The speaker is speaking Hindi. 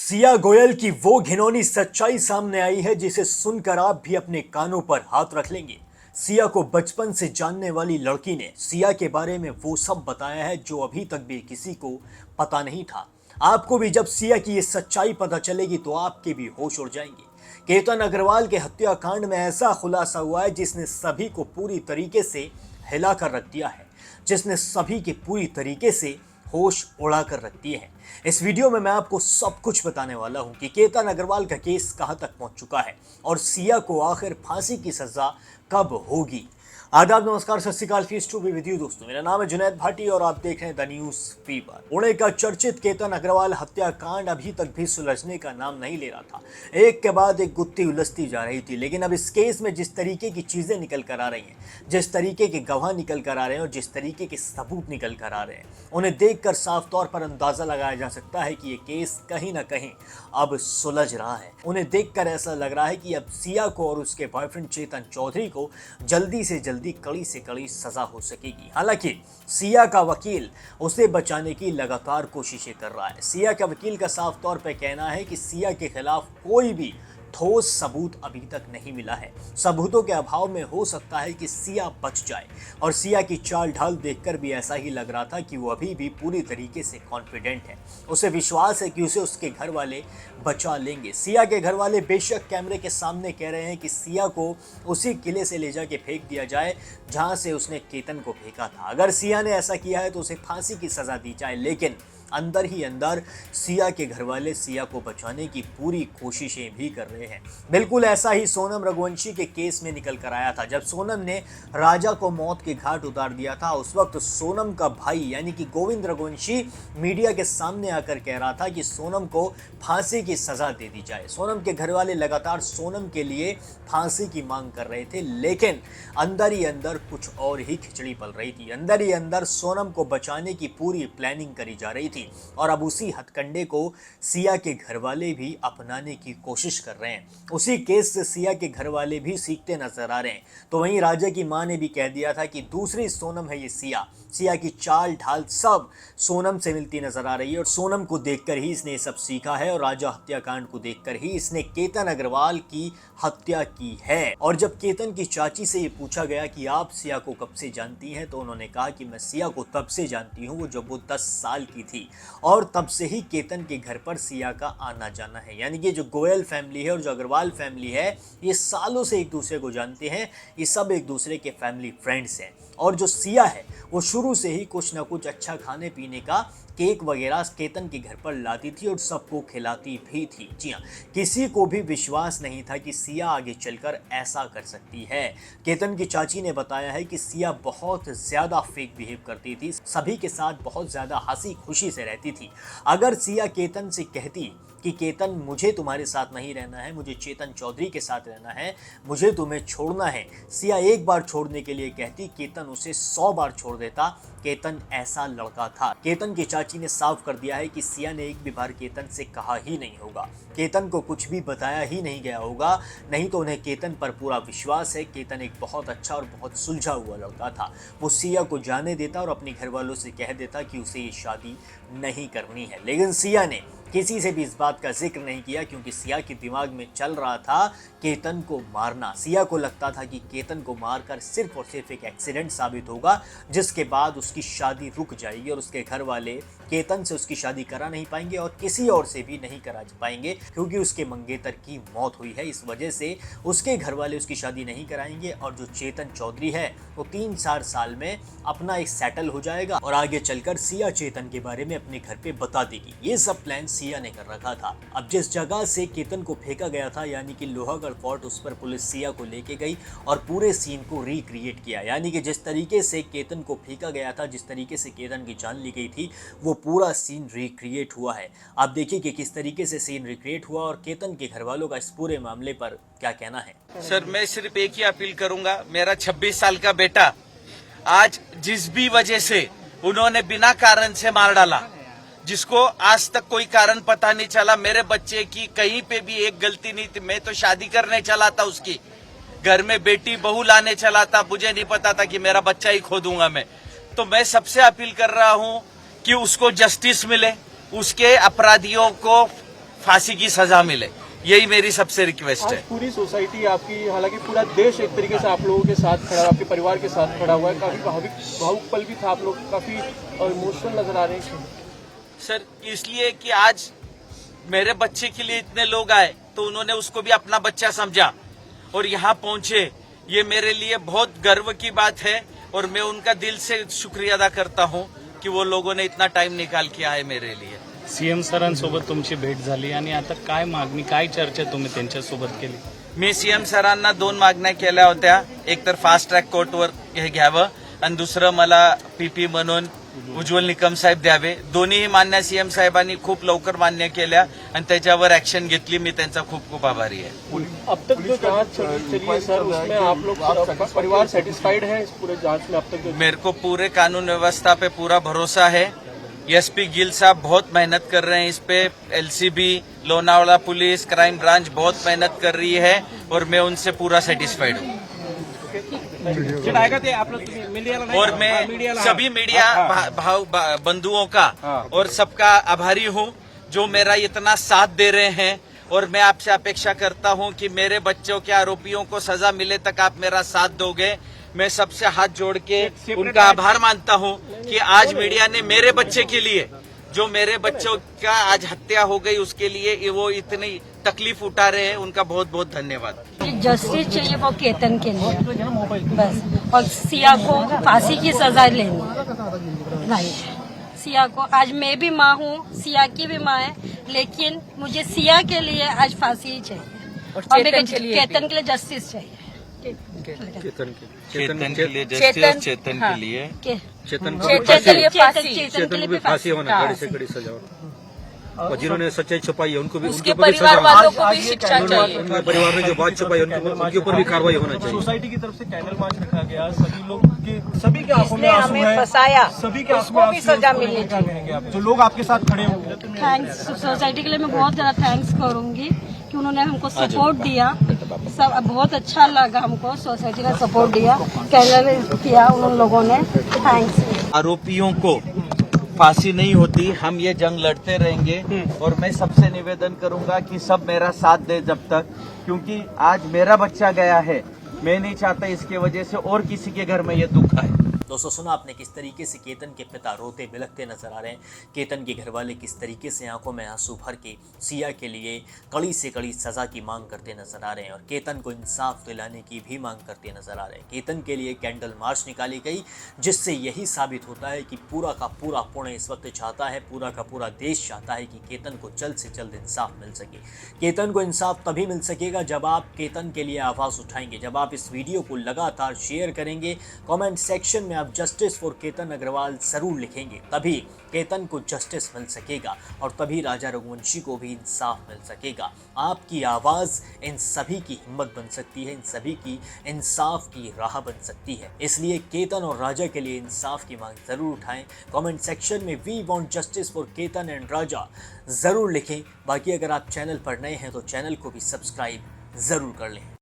सिया गोयल की वो घिनौनी सच्चाई सामने आई है जिसे सुनकर आप भी अपने कानों पर हाथ रख लेंगे। सिया को बचपन से जानने वाली लड़की ने सिया के बारे में वो सब बताया है जो अभी तक भी किसी को पता नहीं था। आपको भी जब सिया की ये सच्चाई पता चलेगी तो आपके भी होश उड़ जाएंगे। केतन अग्रवाल के हत्याकांड में ऐसा खुलासा हुआ है जिसने सभी को पूरी तरीके से हिला कर रख दिया है, जिसने सभी के पूरी तरीके से होश उड़ा कर रख दिए हैं। इस वीडियो में मैं आपको सब कुछ बताने वाला हूं कि केतन अग्रवाल का केस कहां तक पहुंच चुका है और सिया को आखिर फांसी की सजा कब होगी। आदाब, नमस्कार, Sat Sri Akal, feels to be with you दोस्तों। मेरा नाम है जुनैद भाटी और आप देख रहे हैं द न्यूज फीवर। पुणे का चर्चित केतन अग्रवाल हत्याकांड अभी तक भी सुलझने का नाम नहीं ले रहा था। एक के बाद एक गुत्थी उलझती जा रही थी, लेकिन अब इस केस में जिस तरीके की चीजें निकल कर आ रही हैं, जिस तरीके के गवाह निकल कर आ रहे हैं और जिस तरीके के सबूत निकल कर आ रहे हैं, उन्हें देखकर साफ तौर पर अंदाजा लगाया जा सकता है कि ये केस कहीं ना कहीं अब सुलझ रहा है। उन्हें देखकर ऐसा लग रहा है कि अब सिया को और उसके बॉयफ्रेंड चेतन चौधरी को जल्दी से जल्दी कड़ी से कड़ी सजा हो सकेगी। हालांकि सिया का वकील उसे बचाने की लगातार कोशिशें कर रहा है। सिया के वकील का साफ तौर पर कहना है कि सिया के खिलाफ कोई भी ठोस सबूत अभी तक नहीं मिला है। सबूतों के अभाव में हो सकता है कि सिया बच जाए, और सिया की चाल ढाल देखकर भी ऐसा ही लग रहा था कि वो अभी भी पूरी तरीके से कॉन्फिडेंट है। उसे विश्वास है कि उसे उसके घर वाले बचा लेंगे। सिया के घर वाले बेशक कैमरे के सामने कह रहे हैं कि सिया को उसी किले से ले जाके फेंक दिया जाए जहां से उसने केतन को फेंका था। अगर सिया ने ऐसा किया है तो उसे फांसी की सजा दी जाए, लेकिन अंदर ही अंदर सिया के घर वाले सिया को बचाने की पूरी कोशिशें भी कर रहे हैं। बिल्कुल ऐसा ही सोनम रघुवंशी के केस में निकल कर आया था। जब सोनम ने राजा को मौत के घाट उतार दिया था, उस वक्त सोनम का भाई यानी कि गोविंद रघुवंशी मीडिया के सामने आकर कह रहा था कि सोनम को फांसी की सजा दे दी जाए। सोनम के घर वाले लगातार सोनम के लिए फांसी की मांग कर रहे थे, लेकिन अंदर ही अंदर कुछ और ही खिचड़ी पल रही थी। अंदर ही अंदर सोनम को बचाने की पूरी प्लानिंग करी जा रही थी, और अब उसी हथकंडे को सिया के घर वाले भी अपनाने की कोशिश कर रहे हैं। उसी केस से सिया के घर वाले भी सीखते नजर आ रहे हैं। तो वहीं राजा की मां ने भी कह दिया था कि दूसरी सोनम है ये सिया। सिया की चाल ढाल सब सोनम से मिलती नजर आ रही है, और सोनम को देखकर ही इसने सब सीखा है, और राजा हत्याकांड को देखकर ही इसने केतन अग्रवाल की हत्या की है। और जब केतन की चाची से ये पूछा गया कि आप सिया को कब से जानती हैं, तो उन्होंने कहा कि मैं सिया को तब से जानती हूँ जब वो 10 साल की थी, और तब से ही केतन के घर पर सिया का आना जाना है। यानी कि जो गोयल फैमिली है और जो अग्रवाल फैमिली है, ये सालों से एक दूसरे को जानते हैं। ये सब एक दूसरे के फैमिली फ्रेंड्स हैं। और जो सिया है वो शुरू से ही कुछ ना कुछ अच्छा खाने पीने का केक वगैरह केतन के घर पर लाती थी और सबको खिलाती भी थी। जी हाँ, किसी को भी विश्वास नहीं था कि सिया आगे चलकर ऐसा कर सकती है। केतन की चाची ने बताया है कि सिया बहुत ज़्यादा फेक बिहेव करती थी, सभी के साथ बहुत ज़्यादा हंसी खुशी से रहती थी। अगर सिया केतन से कहती कि केतन मुझे तुम्हारे साथ नहीं रहना है, मुझे चेतन चौधरी के साथ रहना है, मुझे तुम्हें छोड़ना है, सिया एक बार छोड़ने के लिए कहती, केतन उसे 100 बार छोड़ देता। केतन ऐसा लड़का था। केतन की चाची ने साफ कर दिया है कि सिया ने एक भी बार केतन से कहा ही नहीं होगा, केतन को कुछ भी बताया ही नहीं गया होगा, नहीं तो उन्हें केतन पर पूरा विश्वास है। केतन एक बहुत अच्छा और बहुत सुलझा हुआ लड़का था। वो सिया को जाने देता और अपने घर वालों से कह देता कि उसे ये शादी नहीं करनी है, लेकिन सिया ने किसी से भी इस बात का जिक्र नहीं किया, क्योंकि सिया के दिमाग में चल रहा था केतन को मारना। सिया को लगता था कि केतन को मारकर सिर्फ और सिर्फ एक एक्सीडेंट साबित होगा, जिसके बाद उसकी शादी रुक जाएगी और उसके घर वाले केतन से उसकी शादी करा नहीं पाएंगे और किसी और से भी नहीं करा पाएंगे, क्योंकि उसके मंगेतर की मौत हुई है। इस वजह से उसके घर वाले उसकी शादी नहीं कराएंगे, और जो चेतन चौधरी है वो 3-4 साल में अपना एक सेटल हो जाएगा और आगे चलकर सिया चेतन के बारे में अपने घर पे बता देगी। ये सब प्लान सिया ने कर रखा था। अब जिस जगह से केतन को फेंका गया था, यानी कि लोहागढ़ फोर्ट, उस पर पुलिस सिया को लेके गई और पूरे सीन को रिक्रिएट किया। यानी कि जिस तरीके से केतन को फेंका गया था, जिस तरीके से केतन की जान ली गई थी, वो पूरा सीन रिक्रिएट हुआ है। आप देखिए कि किस तरीके से सीन रिक्रिएट हुआ और केतन के घर वालों का इस पूरे मामले पर क्या कहना है। सर, मैं सिर्फ एक ही अपील करूंगा, मेरा 26 साल का बेटा आज जिस भी वजह से उन्होंने बिना कारण से मार डाला, जिसको आज तक कोई कारण पता नहीं चला, मेरे बच्चे की कहीं पे भी एक गलती नहीं थी। मैं तो शादी करने चला था, उसकी घर में बेटी बहू लाने चला था, मुझे नहीं पता था कि मेरा बच्चा ही खो दूंगा मैं। तो मैं सबसे अपील कर रहा हूं कि उसको जस्टिस मिले, उसके अपराधियों को फांसी की सजा मिले, यही मेरी सबसे रिक्वेस्ट आज है। पूरी सोसाइटी आपकी, हालांकि पूरा देश एक तरीके से आप लोगों के साथ खड़ा है, आपके परिवार के साथ खड़ा हुआ है। काफी भावुक पल भी था, आप लोग काफी इमोशनल नजर आ रहे हैं। सर इसलिए कि आज मेरे बच्चे के लिए इतने लोग आए तो उन्होंने उसको भी अपना बच्चा समझा और यहाँ पहुंचे, ये मेरे लिए बहुत गर्व की बात है और मैं उनका दिल से शुक्रिया अदा करता हूँ कि वो लोगों ने इतना टाइम निकाल के आए मेरे लिए। सीएम सरांसोबत तुमची भेट झाली आणि आता काय मागणी, काय चर्चा तुम्ही त्यांच्यासोबत केली? मी सीएम सरांना 2 मागण्या केल्या होत्या, एक तर फास्ट ट्रॅक कोर्टवर हे घ्यावं आणि दुसरं मला पीपी म्हणून उज्ज्वल निकम साहेब द्यावे। दोन्ही मान्य सीएम साहेबांनी खूप लवकर मान्य केल्या आणि त्याच्यावर ऍक्शन घेतली, मी त्यांचा खूप खूप आभारी आहे। अब तक जो जांच चली है सर, उसमें आप लोग परिवार सेटिस्फाइड है इस पूरे जांच में? अब तक मेरे को पूरे कानून व्यवस्था पे पूरा भरोसा है। एसपी गिल साहब बहुत मेहनत कर रहे हैं इस पे, LCB, Lonavala police, crime branch बहुत मेहनत कर रही है और मैं उनसे पूरा सेटिस्फाइड हूँ। और मैं सभी मीडिया भाव बंधुओं का और सबका आभारी हूँ जो मेरा इतना साथ दे रहे हैं और मैं आपसे अपेक्षा करता हूँ कि मेरे बच्चों के आरोपियों को सजा मिले तक आप मेरा साथ दोगे। मैं सबसे हाथ जोड़ के उनका आभार मानता हूँ कि आज मीडिया ने मेरे बच्चे के लिए, जो मेरे बच्चों का आज हत्या हो गई उसके लिए वो इतनी तकलीफ उठा रहे हैं, उनका बहुत बहुत धन्यवाद। जस्टिस चाहिए वो केतन के लिए बस, और सिया को फांसी की सजा लेनी। नहीं, सिया को, आज मैं भी माँ हूँ, सिया की भी माँ है, लेकिन मुझे सिया के लिए आज फांसी ही चाहिए और मेरे केतन के लिए जस्टिस चाहिए। चेतन के लिए जस्टिस, चेतन के लिए चेतन के लिए फांसी, चेतन को भी फांसी होना, कड़ी से कड़ी सजा होना। और जिन्होंने सच्चाई छुपाई है उनको भी, उसके परिवार वालों को भी शिक्षा चाहिए। उनके परिवार ने जो बात छुपाई उनके ऊपर भी कार्रवाई होना चाहिए। सोसाइटी की तरफ से कैंडल मार्च रखा गया, सभी के आंखों में आंसू हमें है, फंसाया, सभी के आंसू उसको भी सजा मिलनी क्या कहेंगे आप, जो लोग आपके साथ खड़े हुए? थैंक्स सोसाइटी के लिए मैं बहुत ज्यादा थैंक्स करूंगी कि उन्होंने हमको सपोर्ट दिया। सब बहुत अच्छा लगा, हमको सोसाइटी का सपोर्ट दिया, कैंडल किया उन लोगों ने, थैंक्स। आरोपियों को फांसी नहीं होती, हम ये जंग लड़ते रहेंगे और मैं सबसे निवेदन करूंगा कि सब मेरा साथ दे जब तक, क्योंकि आज मेरा बच्चा गया है, मैं नहीं चाहता इसके वजह से और किसी के घर में ये दुख आए। दोस्तों सुना आपने किस तरीके से केतन के पिता रोते बिलखते नजर आ रहे हैं। केतन के घर वाले किस तरीके से आंखों में आंसू भर के सिया के लिए कड़ी से कड़ी सजा की मांग करते नजर आ रहे हैं और केतन को इंसाफ दिलाने की भी मांग करते नजर आ रहे हैं। केतन के लिए कैंडल मार्च निकाली गई, जिससे यही साबित होता है कि पूरा का पूरा पुणे इस वक्त चाहता है, पूरा का पूरा देश चाहता है कि केतन को जल्द से जल्द इंसाफ मिल सके। केतन को इंसाफ तभी मिल सकेगा जब आप केतन के लिए आवाज़ उठाएंगे, जब आप इस वीडियो को लगातार शेयर करेंगे, कमेंट सेक्शन में आप जस्टिस फॉर केतन अग्रवाल जरूर लिखेंगे, तभी केतन को जस्टिस मिल सकेगा और तभी राजा रघुवंशी को भी इंसाफ मिल सकेगा। आपकी आवाज़ इन सभी की हिम्मत बन सकती है, इन सभी की इंसाफ की राह बन सकती है। इसलिए केतन और राजा के लिए इंसाफ की मांग जरूर उठाएं। कमेंट सेक्शन में we want justice for Ketan and Raja ज़रूर लिखें। बाकी अगर आप चैनल पर नए हैं तो चैनल को भी सब्सक्राइब ज़रूर कर लें।